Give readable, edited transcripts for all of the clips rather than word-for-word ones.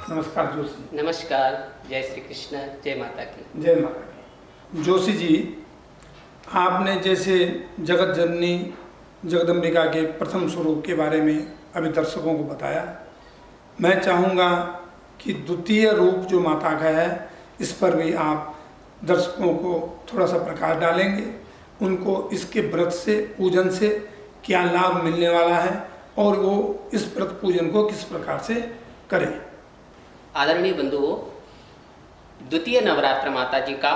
नमस्कार जोशी। नमस्कार। जय श्री कृष्ण। जय माता की। जय माता की। जोशी जी, आपने जैसे जगत जननी जगदम्बिका के प्रथम स्वरूप के बारे में अभी दर्शकों को बताया, मैं चाहूँगा कि द्वितीय रूप जो माता का है इस पर भी आप दर्शकों को थोड़ा सा प्रकाश डालेंगे, उनको इसके व्रत से पूजन से क्या लाभ मिलने वाला है और वो इस व्रत पूजन को किस प्रकार से करें। आदरणीय बंधुओं, द्वितीय नवरात्र माता जी का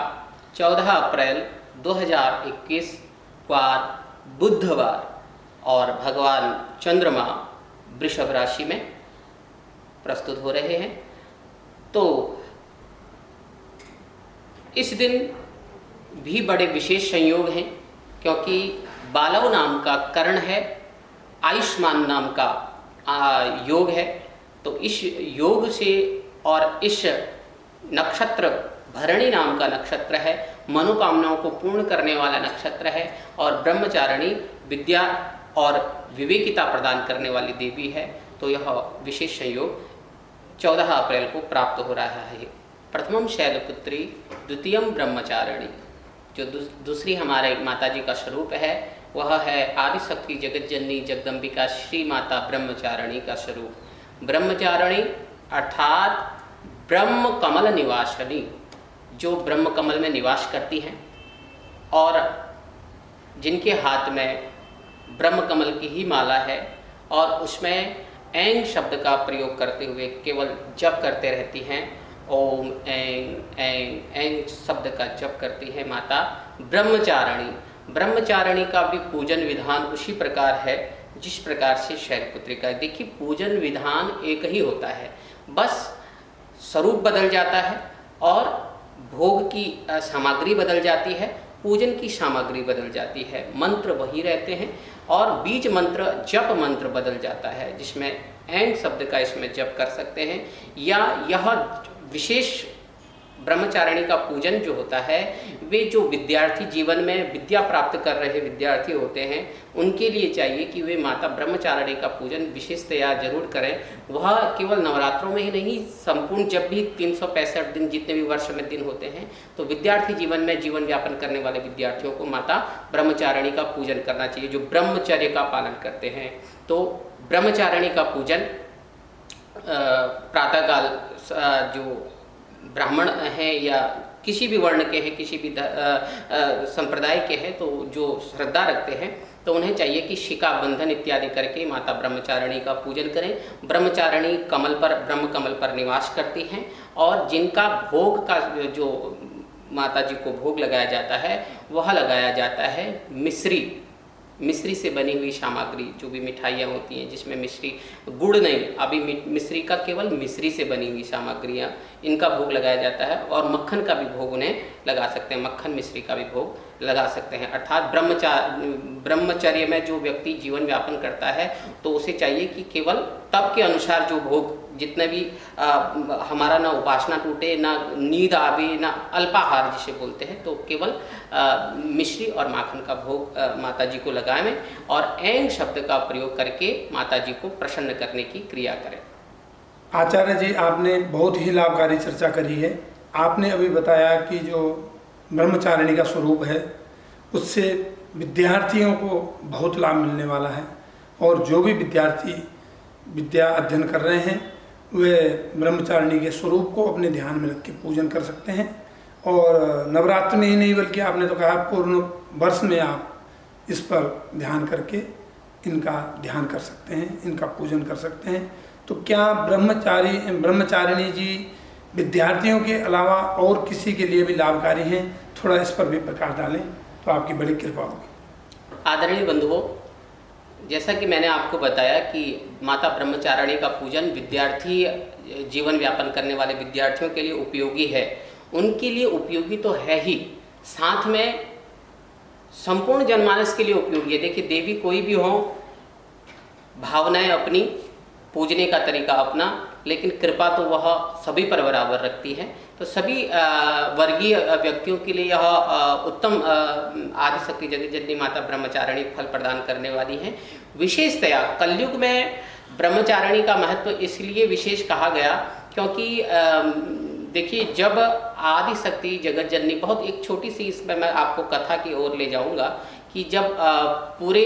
14 अप्रैल 2021 वार बुधवार और भगवान चंद्रमा वृषभ राशि में प्रस्तुत हो रहे हैं। तो इस दिन भी बड़े विशेष संयोग हैं, क्योंकि बालव नाम का करण है, आयुष्मान नाम का योग है। तो इस योग से और इस नक्षत्र भरणी नाम का नक्षत्र है, मनोकामनाओं को पूर्ण करने वाला नक्षत्र है और ब्रह्मचारिणी विद्या और विवेकिता प्रदान करने वाली देवी है। तो यह विशेष संयोग 14 अप्रैल को प्राप्त हो रहा है। प्रथमम शैलपुत्री, द्वितीयम ब्रह्मचारिणी। जो दूसरी हमारे माता जी का स्वरूप है वह है आदिशक्ति जगत जननी जगदम्बिका श्री माता ब्रह्मचारिणी का स्वरूप। ब्रह्मचारिणी अर्थात ब्रह्म कमल निवासिनी, जो ब्रह्म कमल में निवास करती हैं और जिनके हाथ में ब्रह्म कमल की ही माला है और उसमें ऐंग शब्द का प्रयोग करते हुए केवल जप करते रहती हैं। ओम ऐंग ऐंग ऐंग शब्द का जप करती है माता ब्रह्मचारिणी। ब्रह्मचारिणी का भी पूजन विधान उसी प्रकार है जिस प्रकार से शैलपुत्री का। देखिए, पूजन विधान एक ही होता है, बस स्वरूप बदल जाता है और भोग की सामग्री बदल जाती है, पूजन की सामग्री बदल जाती है, मंत्र वही रहते हैं और बीज मंत्र जप मंत्र बदल जाता है, जिसमें ऐंग शब्द का इसमें जप कर सकते हैं। या यह विशेष ब्रह्मचारिणी का पूजन जो होता है, वे जो विद्यार्थी जीवन में विद्या प्राप्त कर रहे विद्यार्थी होते हैं उनके लिए चाहिए कि वे माता ब्रह्मचारिणी का पूजन विशेषतया जरूर करें। वह केवल नवरात्रों में ही नहीं, संपूर्ण जब भी 365 दिन जितने भी वर्ष में दिन होते हैं, तो विद्यार्थी जीवन में जीवन व्यापन करने वाले विद्यार्थियों को माता ब्रह्मचारिणी का पूजन करना चाहिए, जो ब्रह्मचर्य का पालन करते हैं। तो ब्रह्मचारिणी का पूजन प्रातःकाल जो ब्राह्मण हैं या किसी भी वर्ण के हैं, किसी भी संप्रदाय के हैं, तो जो श्रद्धा रखते हैं तो उन्हें चाहिए कि शिखा बंधन इत्यादि करके माता ब्रह्मचारिणी का पूजन करें। ब्रह्मचारिणी कमल पर, ब्रह्म कमल पर निवास करती हैं और जिनका भोग का जो माता जी को भोग लगाया जाता है वह लगाया जाता है मिश्री से बनी हुई सामग्री, जो भी मिठाइयाँ होती हैं जिसमें मिश्री, गुड़ नहीं, अभी मिश्री का केवल मिश्री से बनी हुई सामग्रियाँ, इनका भोग लगाया जाता है। और मक्खन का भी भोग उन्हें लगा सकते हैं, मक्खन मिश्री का भी भोग लगा सकते हैं। अर्थात ब्रह्मचर्य में जो व्यक्ति जीवन व्यापन करता है तो उसे चाहिए कि केवल तब के अनुसार जो भोग, जितने भी हमारा ना उपासना टूटे, ना नींद आवे, ना अल्पाहार जिसे बोलते हैं, तो केवल मिश्री और माखन का भोग माता जी को लगाएं और ऐंग शब्द का प्रयोग करके माता जी को प्रसन्न करने की क्रिया करें। आचार्य जी, आपने बहुत ही लाभकारी चर्चा करी है। आपने अभी बताया कि जो ब्रह्मचारिणी का स्वरूप है उससे विद्यार्थियों को बहुत लाभ मिलने वाला है और जो भी विद्यार्थी विद्या अध्ययन कर रहे हैं वे ब्रह्मचारिणी के स्वरूप को अपने ध्यान में रख के पूजन कर सकते हैं। और नवरात्र में ही नहीं बल्कि आपने तो कहा पूर्ण वर्ष में आप इस पर ध्यान करके इनका ध्यान कर सकते हैं, इनका पूजन कर सकते हैं। तो क्या ब्रह्मचारिणी जी विद्यार्थियों के अलावा और किसी के लिए भी लाभकारी हैं? थोड़ा इस पर भी प्रकाश डालें तो आपकी बड़ी कृपा होगी। आदरणीय बंधुओं, जैसा कि मैंने आपको बताया कि माता ब्रह्मचारिणी का पूजन विद्यार्थी जीवन व्यापन करने वाले विद्यार्थियों के लिए उपयोगी है, उनके लिए उपयोगी तो है ही, साथ में संपूर्ण जनमानस के लिए उपयोगी है। देखिए, देवी कोई भी हो, भावनाएं अपनी, पूजने का तरीका अपना, लेकिन कृपा तो वह सभी पर बराबर रखती है। तो सभी वर्गीय व्यक्तियों के लिए यह उत्तम आदिशक्ति जगत जननी माता ब्रह्मचारिणी फल प्रदान करने वाली हैं। विशेषतया कलयुग में ब्रह्मचारिणी का महत्व इसलिए विशेष कहा गया क्योंकि देखिए, जब आदि शक्ति जगत जननी, बहुत एक छोटी सी इसमें मैं आपको कथा की ओर ले जाऊंगा कि जब पूरे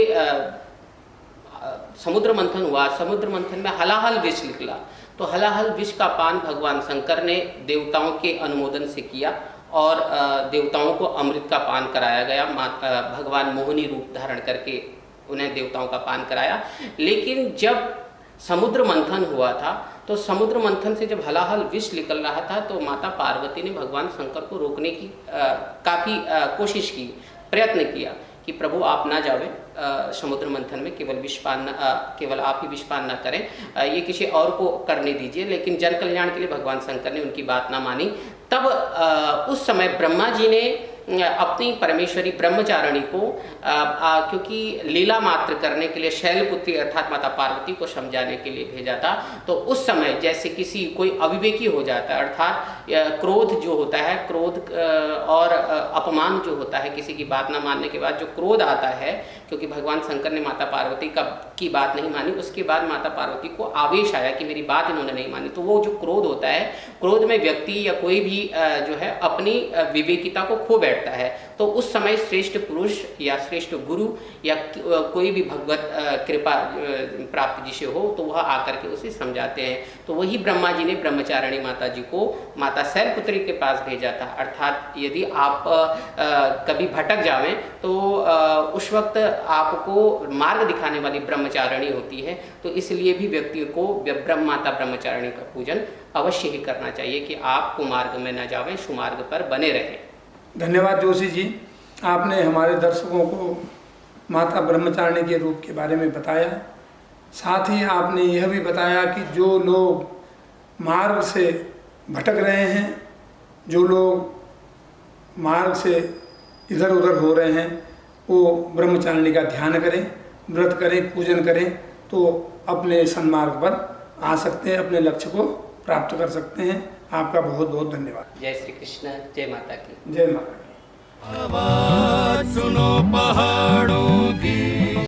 समुद्र मंथन हुआ, समुद्र मंथन में हलाहल विष निकला, तो हलाहल विष का पान भगवान शंकर ने देवताओं के अनुमोदन से किया और देवताओं को अमृत का पान कराया गया। भगवान मोहिनी रूप धारण करके उन्हें देवताओं का पान कराया। लेकिन जब समुद्र मंथन हुआ था, तो समुद्र मंथन से जब हलाहल विष निकल रहा था, तो माता पार्वती ने भगवान शंकर को रोकने की काफ़ी कोशिश की, प्रयत्न किया कि प्रभु आप ना जावें समुद्र मंथन में, केवल आप ही विषपान ना करें, ये किसी और को करने दीजिए। लेकिन जन कल्याण के लिए भगवान शंकर ने उनकी बात ना मानी। तब उस समय ब्रह्मा जी ने अपनी परमेश्वरी ब्रह्मचारिणी को क्योंकि लीला मात्र करने के लिए शैलपुत्री अर्थात माता पार्वती को समझाने के लिए भेजा था। तो उस समय जैसे किसी कोई अविवेकी हो जाता है, अर्थात क्रोध जो होता है, क्रोध और अपमान जो होता है, किसी की बात ना मानने के बाद जो क्रोध आता है, क्योंकि भगवान शंकर ने माता पार्वती की बात नहीं मानी, उसके बाद माता पार्वती को आवेश आया कि मेरी बात इन्होंने नहीं मानी। तो वो जो क्रोध होता है, क्रोध में व्यक्ति या कोई भी जो है अपनी विवेकिता को खो बैठता है। तो उस समय श्रेष्ठ पुरुष या श्रेष्ठ गुरु या कोई भी भगवत कृपा प्राप्त जिसे हो, तो वह आकर के उसे समझाते हैं। तो वही ब्रह्मा जी ने ब्रह्मचारिणी माता जी को माता शैलपुत्री के पास भेजा था। अर्थात यदि आप कभी भटक जावें तो उस वक्त आपको मार्ग दिखाने वाली ब्रह्मचारिणी होती है। तो इसलिए भी व्यक्ति को माता ब्रह्मचारिणी का पूजन अवश्य ही करना चाहिए कि आप कुमार्ग में न जावें, सुमार्ग पर बने रहें। धन्यवाद जोशी जी, आपने हमारे दर्शकों को माता ब्रह्मचारिणी के रूप के बारे में बताया। साथ ही आपने यह भी बताया कि जो लोग मार्ग से भटक रहे हैं, जो लोग मार्ग से इधर उधर हो रहे हैं, वो ब्रह्मचारिणी का ध्यान करें, व्रत करें, पूजन करें, तो अपने सन्मार्ग पर आ सकते हैं, अपने लक्ष्य को प्राप्त कर सकते हैं। आपका बहुत बहुत धन्यवाद। जय श्री कृष्ण, जय माता की। जय माता की। आवाज सुनो पहाड़ों की।